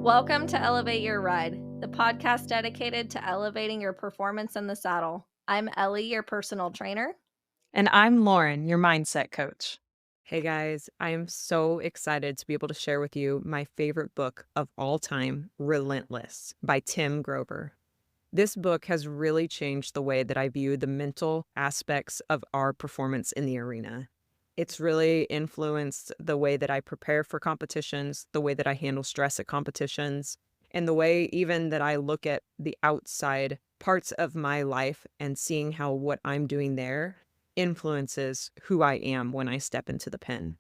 Welcome to Elevate Your Ride, the podcast dedicated to elevating your performance in the saddle. I'm Ellie, your personal trainer. And I'm Lauren, your mindset coach. Hey guys, I am so excited to be able to share with you my favorite book of all time, Relentless by Tim Grover. This book has really changed the way that I view the mental aspects of our performance in the arena. It's really influenced the way that I prepare for competitions, the way that I handle stress at competitions, and the way even that I look at the outside parts of my life and seeing how what I'm doing there influences who I am when I step into the pen.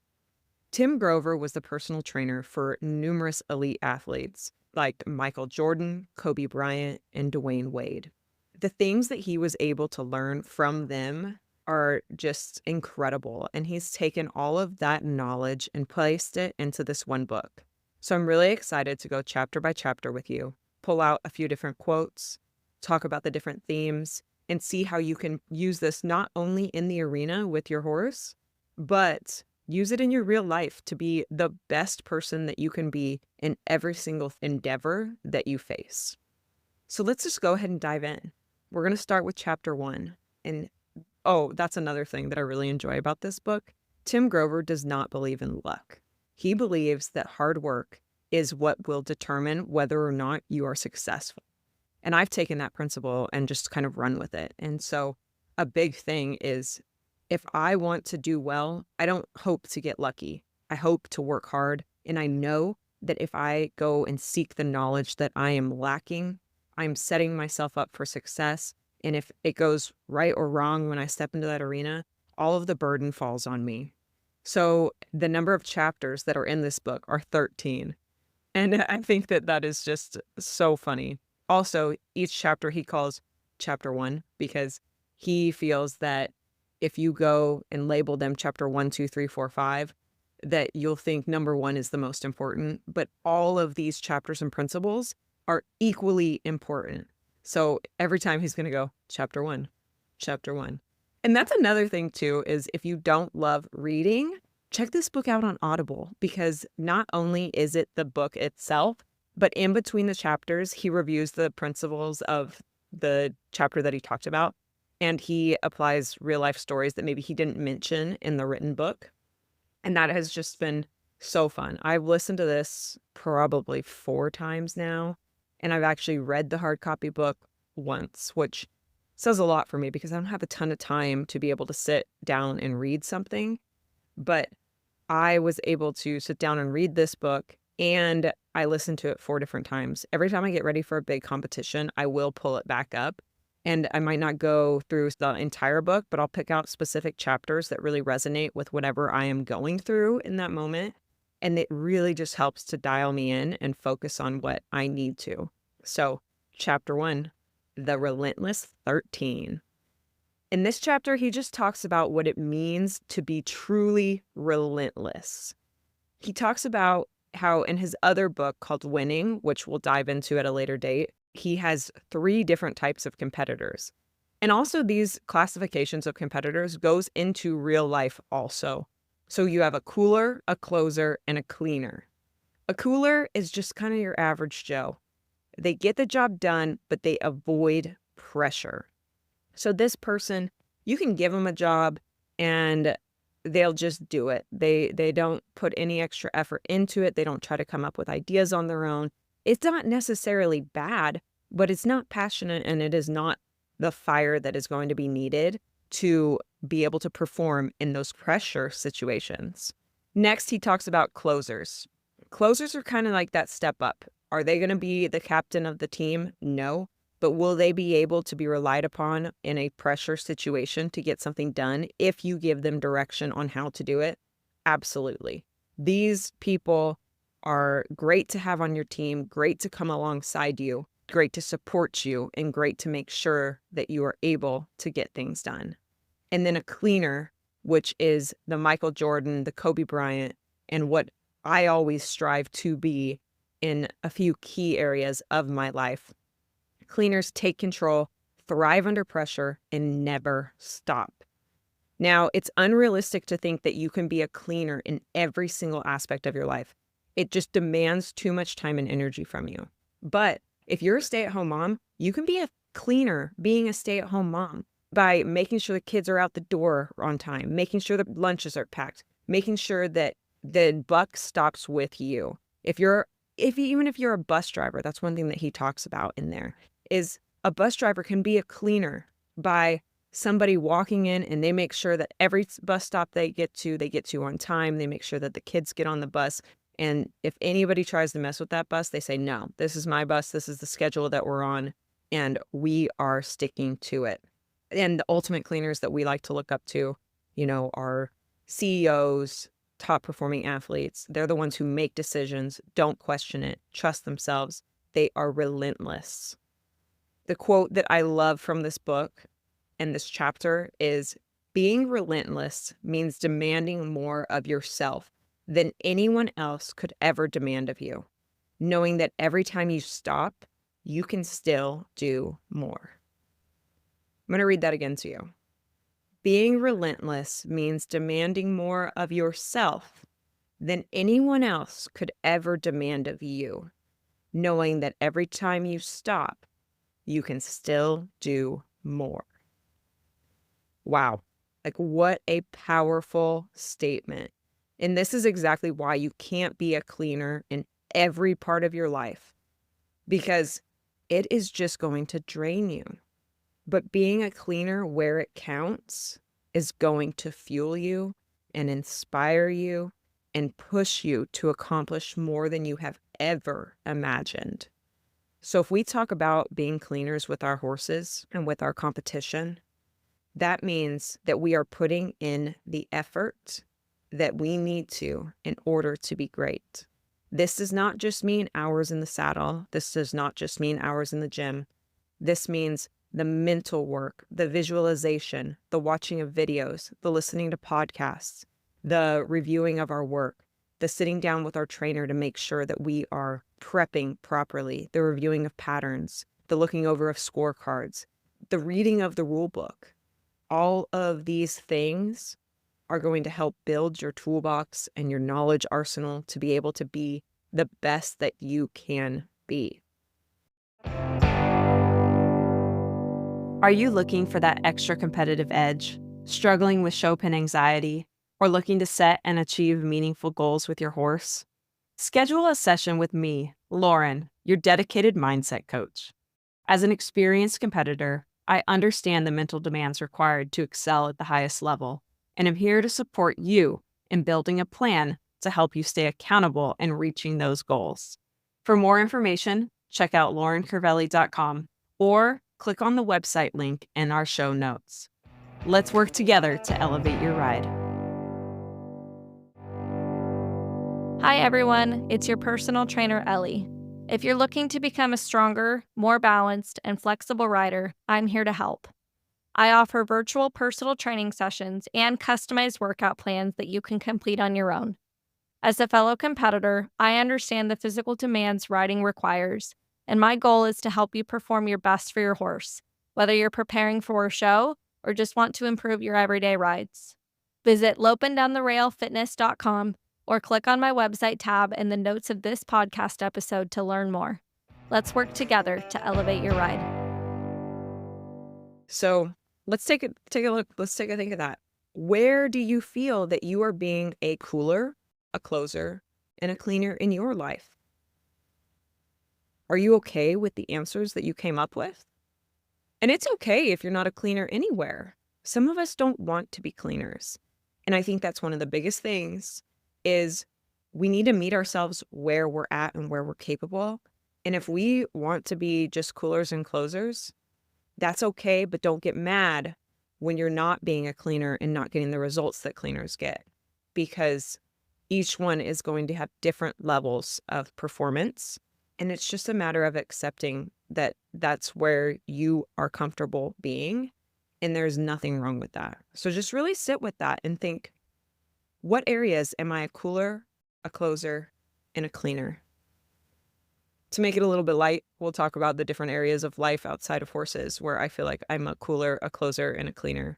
Tim Grover was the personal trainer for numerous elite athletes like Michael Jordan, Kobe Bryant, and Dwayne Wade. The things that he was able to learn from them are just incredible, and he's taken all of that knowledge and placed it into this one book. So I'm really excited to go chapter by chapter with you, pull out a few different quotes, talk about the different themes, and see how you can use this not only in the arena with your horse, but use it in your real life to be the best person that you can be in every single endeavor that you face. So let's just go ahead and dive in. We're going to start with chapter 1. And oh, that's another thing that I really enjoy about this book. Tim Grover does not believe in luck. He believes that hard work is what will determine whether or not you are successful. And I've taken that principle and just kind of run with it. And so a big thing is if I want to do well, I don't hope to get lucky. I hope to work hard. And I know that if I go and seek the knowledge that I am lacking, I'm setting myself up for success. And if it goes right or wrong when I step into that arena, all of the burden falls on me. So the number of chapters that are in this book are 13. And I think that that is just so funny. Also, each chapter he calls chapter 1 because he feels that if you go and label them chapter 1, 2, 3, 4, 5, that you'll think number 1 is the most important. But all of these chapters and principles are equally important. So every time he's going to go chapter 1, chapter 1. And that's another thing too, is if you don't love reading, check this book out on Audible, because not only is it the book itself, but in between the chapters, he reviews the principles of the chapter that he talked about, and he applies real life stories that maybe he didn't mention in the written book. And that has just been so fun. I've listened to this probably 4 times now, and I've actually read the hard copy book once, which says a lot for me because I don't have a ton of time to be able to sit down and read something. But I was able to sit down and read this book, and I listened to it 4 different times. Every time I get ready for a big competition, I will pull it back up, and I might not go through the entire book, but I'll pick out specific chapters that really resonate with whatever I am going through in that moment. And it really just helps to dial me in and focus on what I need to. So, chapter 1, the Relentless 13. In this chapter, he just talks about what it means to be truly relentless. He talks about how in his other book called Winning, which we'll dive into at a later date, he has 3 different types of competitors. And also these classifications of competitors goes into real life also. So you have a cooler, a closer, and a cleaner. A cooler is just kind of your average Joe. They get the job done, but they avoid pressure. So this person, you can give them a job and they'll just do it. They don't put any extra effort into it. They don't try to come up with ideas on their own. It's not necessarily bad, but it's not passionate, and it is not the fire that is going to be needed to be able to perform in those pressure situations. Next, he talks about closers. Closers are kind of like that step up. Are they going to be the captain of the team? No. But will they be able to be relied upon in a pressure situation to get something done if you give them direction on how to do it? Absolutely. These people are great to have on your team, great to come alongside you, great to support you, and great to make sure that you are able to get things done. And then a cleaner, which is the Michael Jordan, the Kobe Bryant, and what I always strive to be in a few key areas of my life. Cleaners take control, thrive under pressure, and never stop. Now, it's unrealistic to think that you can be a cleaner in every single aspect of your life. It just demands too much time and energy from you. But if you're a stay-at-home mom, you can be a cleaner being a stay-at-home mom by making sure the kids are out the door on time, making sure the lunches are packed, making sure that the buck stops with you. Even if you're a bus driver, that's one thing that he talks about in there, is a bus driver can be a cleaner by somebody walking in and they make sure that every bus stop they get to on time. They make sure that the kids get on the bus. And if anybody tries to mess with that bus, they say, no, this is my bus. This is the schedule that we're on. And we are sticking to it. And the ultimate cleaners that we like to look up to, are CEOs, top performing athletes. They're the ones who make decisions, don't question it, trust themselves. They are relentless. The quote that I love from this book and this chapter is, being relentless means demanding more of yourself than anyone else could ever demand of you, knowing that every time you stop, you can still do more. I'm going to read that again to you. Being relentless means demanding more of yourself than anyone else could ever demand of you, knowing that every time you stop, you can still do more. Wow. Like, what a powerful statement. And this is exactly why you can't be a cleaner in every part of your life, because it is just going to drain you. But being a cleaner where it counts is going to fuel you and inspire you and push you to accomplish more than you have ever imagined. So if we talk about being cleaners with our horses and with our competition, that means that we are putting in the effort that we need to in order to be great. This does not just mean hours in the saddle. This does not just mean hours in the gym. This means the mental work, the visualization, the watching of videos, the listening to podcasts, the reviewing of our work, the sitting down with our trainer to make sure that we are prepping properly, the reviewing of patterns, the looking over of scorecards, the reading of the rule book. All of these things are going to help build your toolbox and your knowledge arsenal to be able to be the best that you can be. Are you looking for that extra competitive edge, struggling with show pen anxiety, or looking to set and achieve meaningful goals with your horse? Schedule a session with me, Lauren, your dedicated mindset coach. As an experienced competitor, I understand the mental demands required to excel at the highest level, and I'm here to support you in building a plan to help you stay accountable and reaching those goals. For more information, check out laurencervelli.com or click on the website link in our show notes. Let's work together to elevate your ride. Hi, everyone. It's your personal trainer, Ellie. If you're looking to become a stronger, more balanced, and flexible rider, I'm here to help. I offer virtual personal training sessions and customized workout plans that you can complete on your own. As a fellow competitor, I understand the physical demands riding requires, and my goal is to help you perform your best for your horse, whether you're preparing for a show or just want to improve your everyday rides. Visit lopeanddowntherailfitness.com or click on my website tab in the notes of this podcast episode to learn more. Let's work together to elevate your ride. So let's take a look. Let's take a think of that. Where do you feel that you are being a cooler, a closer, and a cleaner in your life? Are you okay with the answers that you came up with? And it's okay if you're not a cleaner anywhere. Some of us don't want to be cleaners. And I think that's one of the biggest things is we need to meet ourselves where we're at and where we're capable. And if we want to be just coolers and closers, that's okay, but don't get mad when you're not being a cleaner and not getting the results that cleaners get, because each one is going to have different levels of performance. And it's just a matter of accepting that that's where you are comfortable being, and there's nothing wrong with that. So just really sit with that and think, what areas am I a cooler, a closer, and a cleaner. To make it a little bit light, we'll talk about the different areas of life outside of horses where I feel like I'm a cooler, a closer, and a cleaner.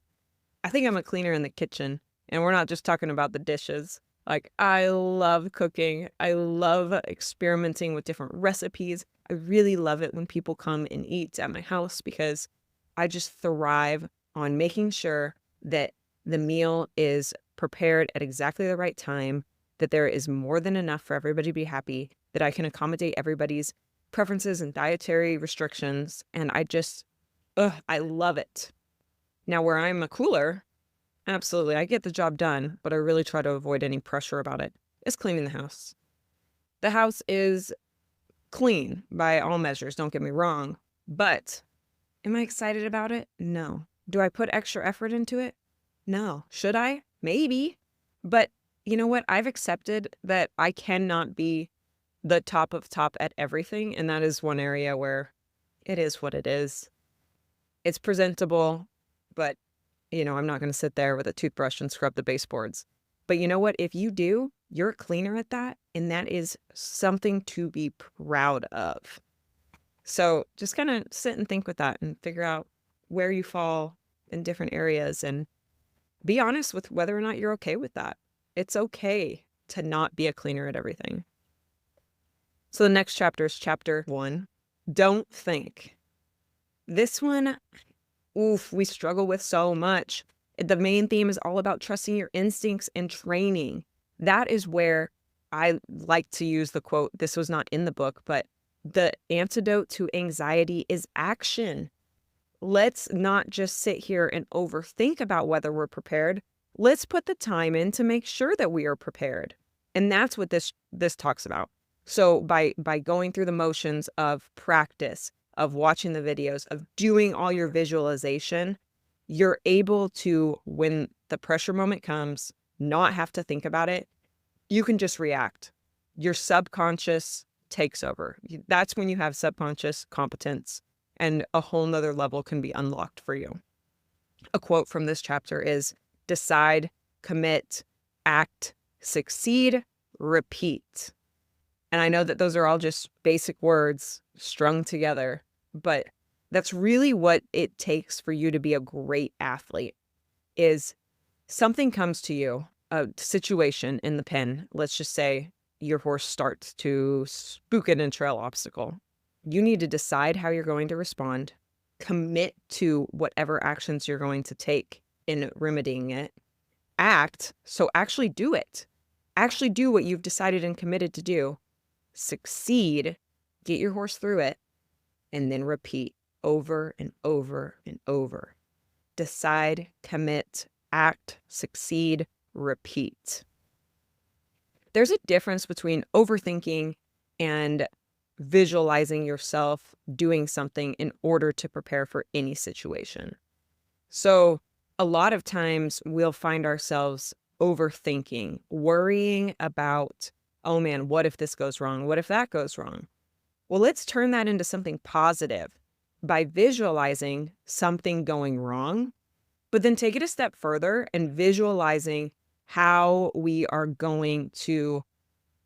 I think I'm a cleaner in the kitchen, and we're not just talking about the dishes. Like, I love cooking. I love experimenting with different recipes. I really love it when people come and eat at my house because I just thrive on making sure that the meal is prepared at exactly the right time, that there is more than enough for everybody to be happy, that I can accommodate everybody's preferences and dietary restrictions. And I love it. Now, where I'm a cooler, absolutely, I get the job done, but I really try to avoid any pressure about it, is cleaning the house. The house is clean by all measures, don't get me wrong, but am I excited about it? No. Do I put extra effort into it? No. Should I? Maybe. But you know what? I've accepted that I cannot be the top of top at everything, and that is one area where it is what it is. It's presentable, but I'm not going to sit there with a toothbrush and scrub the baseboards. But you know what? If you do, you're a cleaner at that, and that is something to be proud of. So just kind of sit and think with that and figure out where you fall in different areas and be honest with whether or not you're okay with that. It's okay to not be a cleaner at everything. So the next chapter is chapter 1. Don't think. This one, we struggle with so much. The main theme is all about trusting your instincts and training. That is where I like to use the quote. This was not in the book, but the antidote to anxiety is action. Let's not just sit here and overthink about whether we're prepared. Let's put the time in to make sure that we are prepared. And that's what this talks about. So by going through the motions of practice, of watching the videos, of doing all your visualization, you're able to, when the pressure moment comes, not have to think about it. You can just react. Your subconscious takes over. That's when you have subconscious competence and a whole nother level can be unlocked for you. A quote from this chapter is, decide, commit, act, succeed, repeat. And I know that those are all just basic words strung together, but that's really what it takes for you to be a great athlete. Is something comes to you, a situation in the pen, let's just say your horse starts to spook an trail obstacle. You need to decide how you're going to respond, commit to whatever actions you're going to take in remedying it, act, so actually do it. Actually do what you've decided and committed to do. Succeed, get your horse through it, and then repeat over and over and over. Decide, commit, act, succeed, repeat. There's a difference between overthinking and visualizing yourself doing something in order to prepare for any situation. So a lot of times we'll find ourselves overthinking, worrying about, oh man, what if this goes wrong? What if that goes wrong? Well, let's turn that into something positive by visualizing something going wrong, but then take it a step further and visualizing how we are going to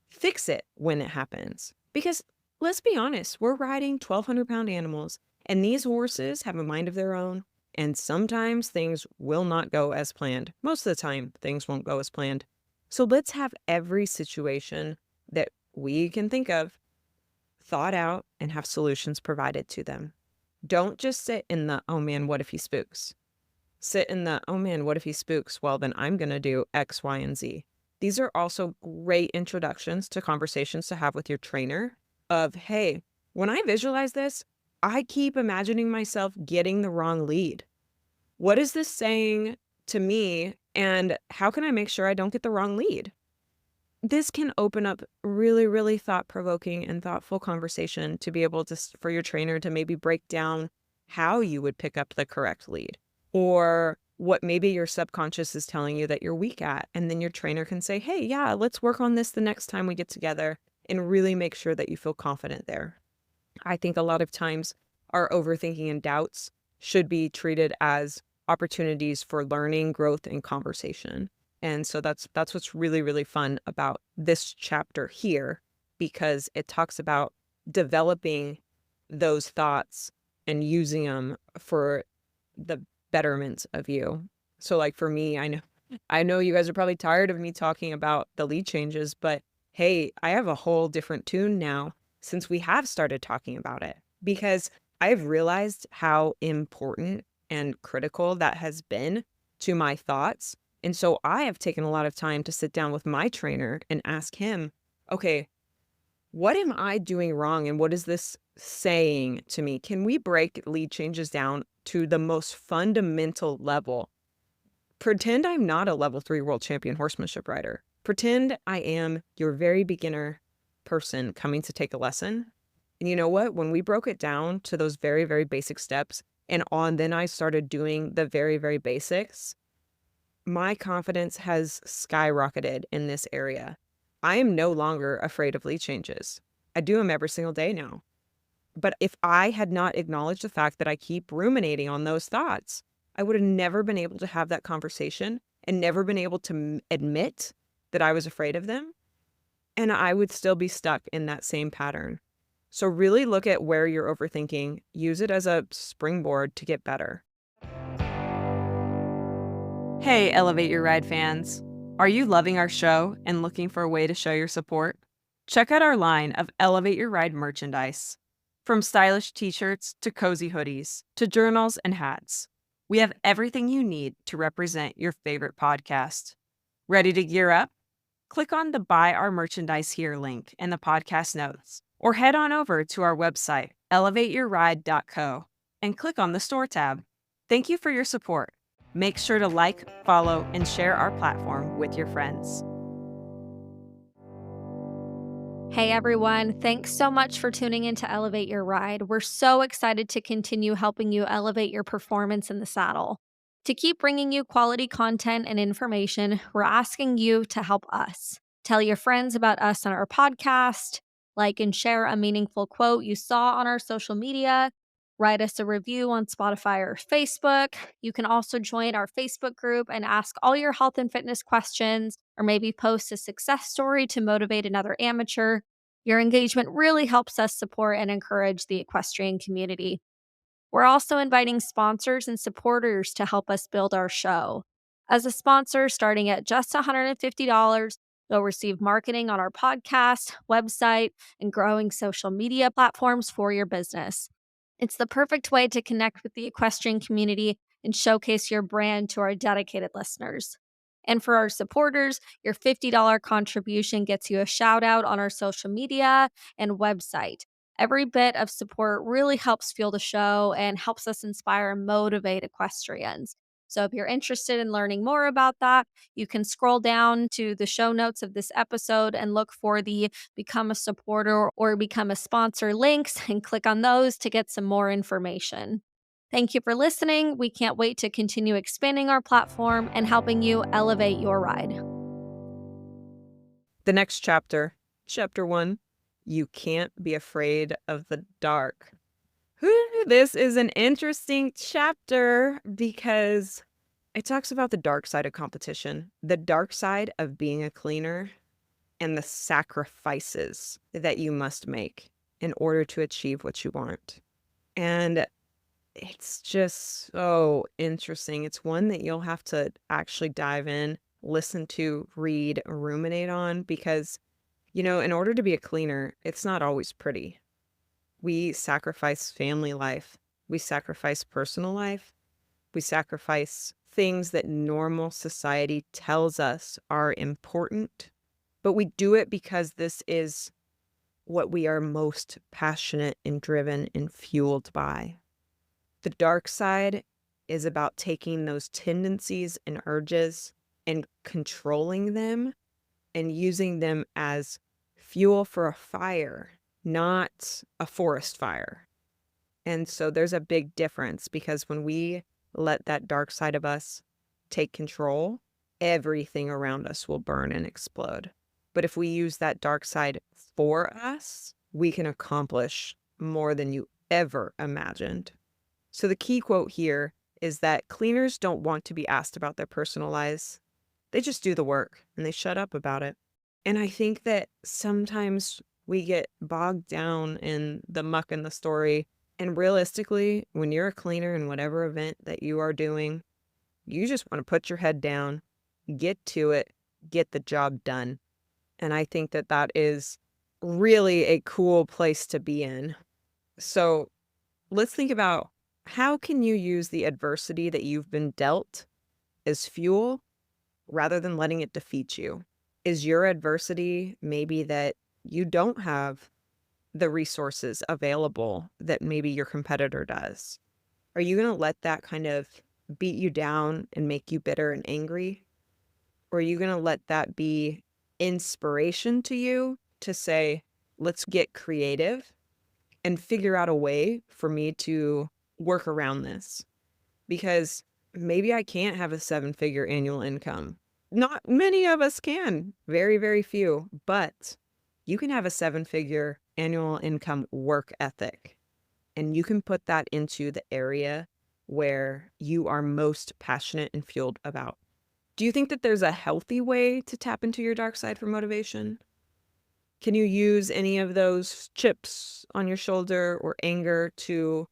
fix it when it happens. Because let's be honest, we're riding 1,200-pound animals, and these horses have a mind of their own, and sometimes things will not go as planned. Most of the time, things won't go as planned. So let's have every situation that we can think of thought out and have solutions provided to them. Don't just sit in the, oh man, what if he spooks? Sit in the, oh man, what if he spooks? Well, then I'm going to do X, Y, and Z. These are also great introductions to conversations to have with your trainer of, hey, when I visualize this, I keep imagining myself getting the wrong lead. What is this saying to me, and how can I make sure I don't get the wrong lead? This can open up really, really thought-provoking and thoughtful conversation to be able to, for your trainer to maybe break down how you would pick up the correct lead, or what maybe your subconscious is telling you that you're weak at. And then your trainer can say, hey, yeah, let's work on this the next time we get together and really make sure that you feel confident there. I think a lot of times our overthinking and doubts should be treated as opportunities for learning, growth, and conversation. And so that's what's really, really fun about this chapter here, because it talks about developing those thoughts and using them for the betterment of you. So like for me, I know you guys are probably tired of me talking about the lead changes, but hey, I have a whole different tune now since we have started talking about it, because I've realized how important and critical that has been to my thoughts. And so I have taken a lot of time to sit down with my trainer and ask him, okay, what am I doing wrong? And what is this saying to me? Can we break lead changes down to the most fundamental level? Pretend I'm not a level 3 world champion horsemanship rider. Pretend I am your very beginner person coming to take a lesson. And you know what? When we broke it down to those very, very basic steps then I started doing the very, very basics, my confidence has skyrocketed in this area. I am no longer afraid of lead changes. I do them every single day now. But if I had not acknowledged the fact that I keep ruminating on those thoughts, I would have never been able to have that conversation and never been able to admit that I was afraid of them. And I would still be stuck in that same pattern. So really look at where you're overthinking, use it as a springboard to get better. Hey, Elevate Your Ride fans. Are you loving our show and looking for a way to show your support? Check out our line of Elevate Your Ride merchandise. From stylish t-shirts to cozy hoodies to journals and hats, we have everything you need to represent your favorite podcast. Ready to gear up? Click on the Buy Our Merchandise Here link in the podcast notes, or head on over to our website, elevateyourride.co, and click on the Store tab. Thank you for your support. Make sure to like, follow, and share our platform with your friends. Hey everyone, thanks so much for tuning in to Elevate Your Ride. We're so excited to continue helping you elevate your performance in the saddle. To keep bringing you quality content and information, we're asking you to help us. Tell your friends about us on our podcast, like and share a meaningful quote you saw on our social media, write us a review on Spotify or Facebook. You can also join our Facebook group and ask all your health and fitness questions, or maybe post a success story to motivate another amateur. Your engagement really helps us support and encourage the equestrian community. We're also inviting sponsors and supporters to help us build our show. As a sponsor, starting at just $150, you'll receive marketing on our podcast, website, and growing social media platforms for your business. It's the perfect way to connect with the equestrian community and showcase your brand to our dedicated listeners. And for our supporters, your $50 contribution gets you a shout out on our social media and website. Every bit of support really helps fuel the show and helps us inspire and motivate equestrians. So if you're interested in learning more about that, you can scroll down to the show notes of this episode and look for the Become a Supporter or Become a Sponsor links and click on those to get some more information. Thank you for listening. We can't wait to continue expanding our platform and helping you elevate your ride. The next chapter, chapter 1, you can't be afraid of the dark. This is an interesting chapter because it talks about the dark side of competition, the dark side of being a cleaner, and the sacrifices that you must make in order to achieve what you want. And it's just so interesting. It's one that you'll have to actually dive in, listen to, read, ruminate on, because, in order to be a cleaner, it's not always pretty. We sacrifice family life. We sacrifice personal life. We sacrifice things that normal society tells us are important, but we do it because this is what we are most passionate and driven and fueled by. The dark side is about taking those tendencies and urges and controlling them and using them as fuel for a fire, not a forest fire. And so there's a big difference, because when we let that dark side of us take control, everything around us will burn and explode. But if we use that dark side for us, we can accomplish more than you ever imagined. So the key quote here is that cleaners don't want to be asked about their personal lives. They just do the work and they shut up about it. And I think that sometimes we get bogged down in the muck and the story. And realistically, when you're a cleaner in whatever event that you are doing, you just want to put your head down, get to it, get the job done. And I think that that is really a cool place to be in. So let's think about, how can you use the adversity that you've been dealt as fuel rather than letting it defeat you? Is your adversity maybe that you don't have the resources available that maybe your competitor does? Are you going to let that kind of beat you down and make you bitter and angry? Or are you going to let that be inspiration to you to say, let's get creative and figure out a way for me to work around this? Because maybe I can't have a 7-figure annual income. Not many of us can, very, very few, but you can have a 7-figure annual income work ethic, and you can put that into the area where you are most passionate and fueled about. Do you think that there's a healthy way to tap into your dark side for motivation? Can you use any of those chips on your shoulder or anger to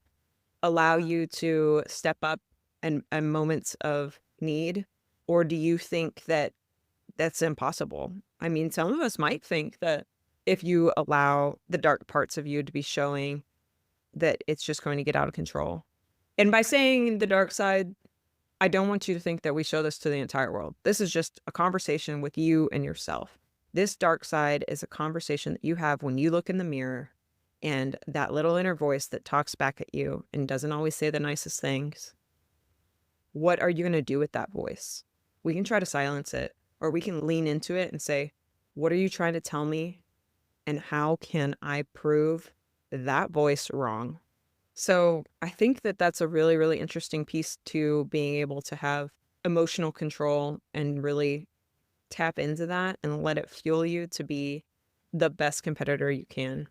allow you to step up in moments of need? Or do you think that that's impossible? I mean, some of us might think that if you allow the dark parts of you to be showing, that it's just going to get out of control. And by saying the dark side, I don't want you to think that we show this to the entire world. This is just a conversation with you and yourself. This dark side is a conversation that you have when you look in the mirror, and that little inner voice that talks back at you and doesn't always say the nicest things. What are you going to do with that voice? We can try to silence it, or we can lean into it and say, what are you trying to tell me? And how can I prove that voice wrong? So I think that that's a really, really interesting piece to being able to have emotional control and really tap into that and let it fuel you to be the best competitor you can.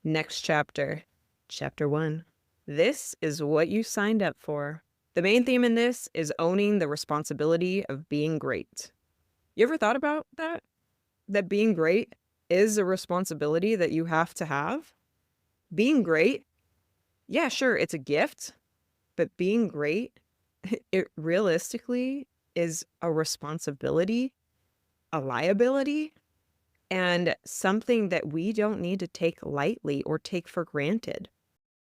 Next chapter, chapter 1. This is what you signed up for. The main theme in this is owning the responsibility of being great. You ever thought about that? That being great is a responsibility that you have to have? Being great, yeah, sure, it's a gift, but being great, it realistically is a responsibility, a liability, and something that we don't need to take lightly or take for granted.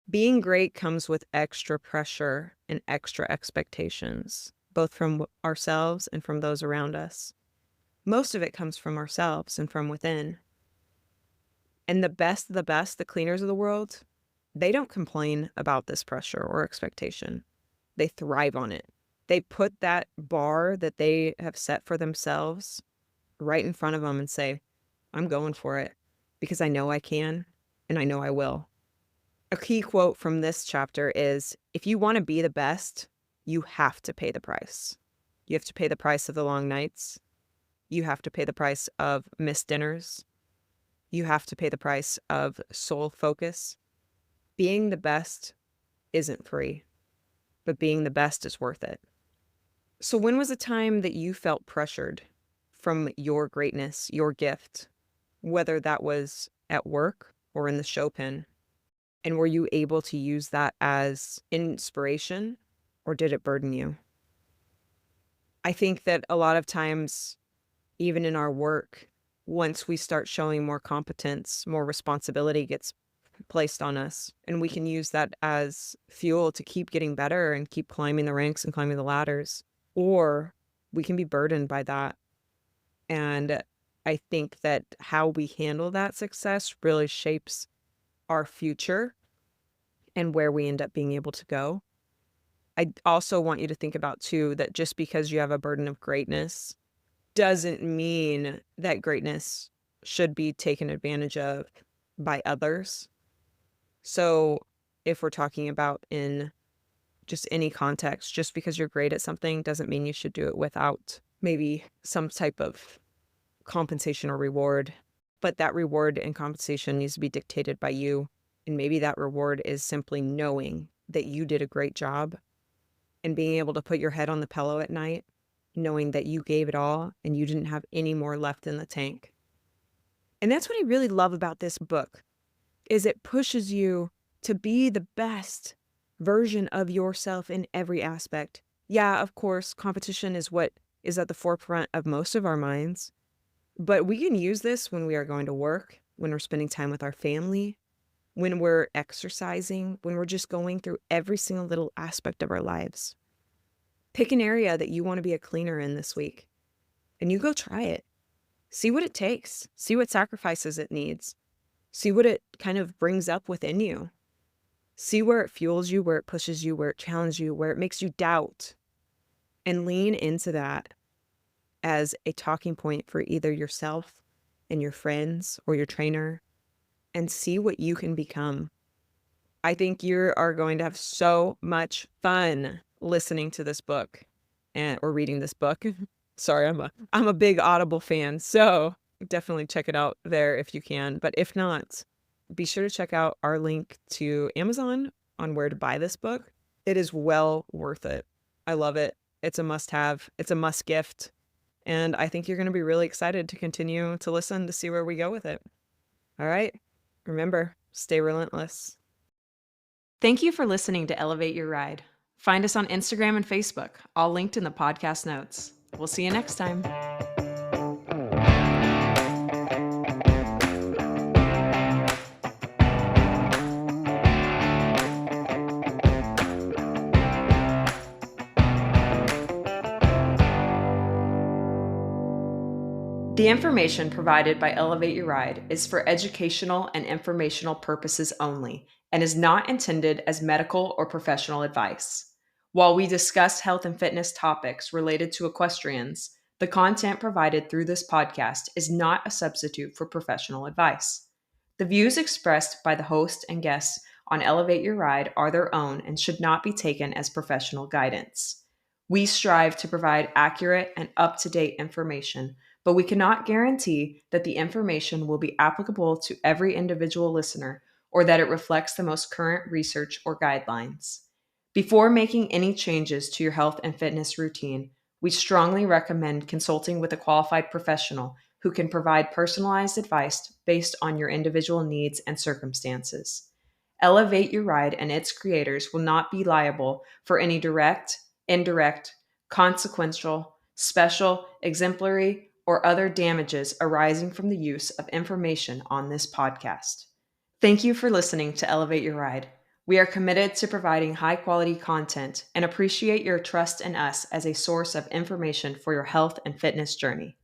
Being great comes with extra pressure and extra expectations, both from ourselves and from those around us. Most of it comes from ourselves and from within. And the best of the best, the cleaners of the world, they don't complain about this pressure or expectation. They thrive on it. They put that bar that they have set for themselves right in front of them and say, I'm going for it because I know I can and I know I will. A key quote from this chapter is, if you want to be the best, you have to pay the price. You have to pay the price of the long nights. You have to pay the price of missed dinners. You have to pay the price of soul focus. Being the best isn't free, but being the best is worth it. So when was a time that you felt pressured from your greatness, your gift, whether that was at work or in the show pen? And were you able to use that as inspiration, or did it burden you? I think that a lot of times, even in our work, once we start showing more competence, more responsibility gets placed on us, and we can use that as fuel to keep getting better and keep climbing the ranks and climbing the ladders, or we can be burdened by that. And I think that how we handle that success really shapes our future and where we end up being able to go. I also want you to think about too, that just because you have a burden of greatness doesn't mean that greatness should be taken advantage of by others. So if we're talking about in just any context, just because you're great at something doesn't mean you should do it without maybe some type of compensation or reward. But that reward and compensation needs to be dictated by you. And maybe that reward is simply knowing that you did a great job and being able to put your head on the pillow at night knowing that you gave it all and you didn't have any more left in the tank. And that's what I really love about this book, is it pushes you to be the best version of yourself in every aspect. Yeah, of course, competition is what is at the forefront of most of our minds, but we can use this when we are going to work, when we're spending time with our family, when we're exercising, when we're just going through every single little aspect of our lives. Pick an area that you want to be a cleaner in this week, and you go try it. See what it takes. See what sacrifices it needs. See what it kind of brings up within you. See where it fuels you, where it pushes you, where it challenges you, where it makes you doubt. And lean into that as a talking point for either yourself and your friends or your trainer, and see what you can become. I think you are going to have so much fun listening to this book or reading this book. Sorry, I'm a big Audible fan, so definitely check it out there if you can. But if not, be sure to check out our link to Amazon on where to buy this book. It is well worth it. I love it. It's a must-have. It's a must gift. And I think you're going to be really excited to continue to listen to see where we go with it. All right. Remember, stay relentless. Thank you for listening to Elevate Your Ride. Find us on Instagram and Facebook, all linked in the podcast notes. We'll see you next time. The information provided by Elevate Your Ride is for educational and informational purposes only and is not intended as medical or professional advice. While we discuss health and fitness topics related to equestrians, the content provided through this podcast is not a substitute for professional advice. The views expressed by the host and guests on Elevate Your Ride are their own and should not be taken as professional guidance. We strive to provide accurate and up-to-date information, but we cannot guarantee that the information will be applicable to every individual listener or that it reflects the most current research or guidelines. Before making any changes to your health and fitness routine, we strongly recommend consulting with a qualified professional who can provide personalized advice based on your individual needs and circumstances. Elevate Your Ride and its creators will not be liable for any direct, indirect, consequential, special, exemplary, or other damages arising from the use of information on this podcast. Thank you for listening to Elevate Your Ride. We are committed to providing high-quality content and appreciate your trust in us as a source of information for your health and fitness journey.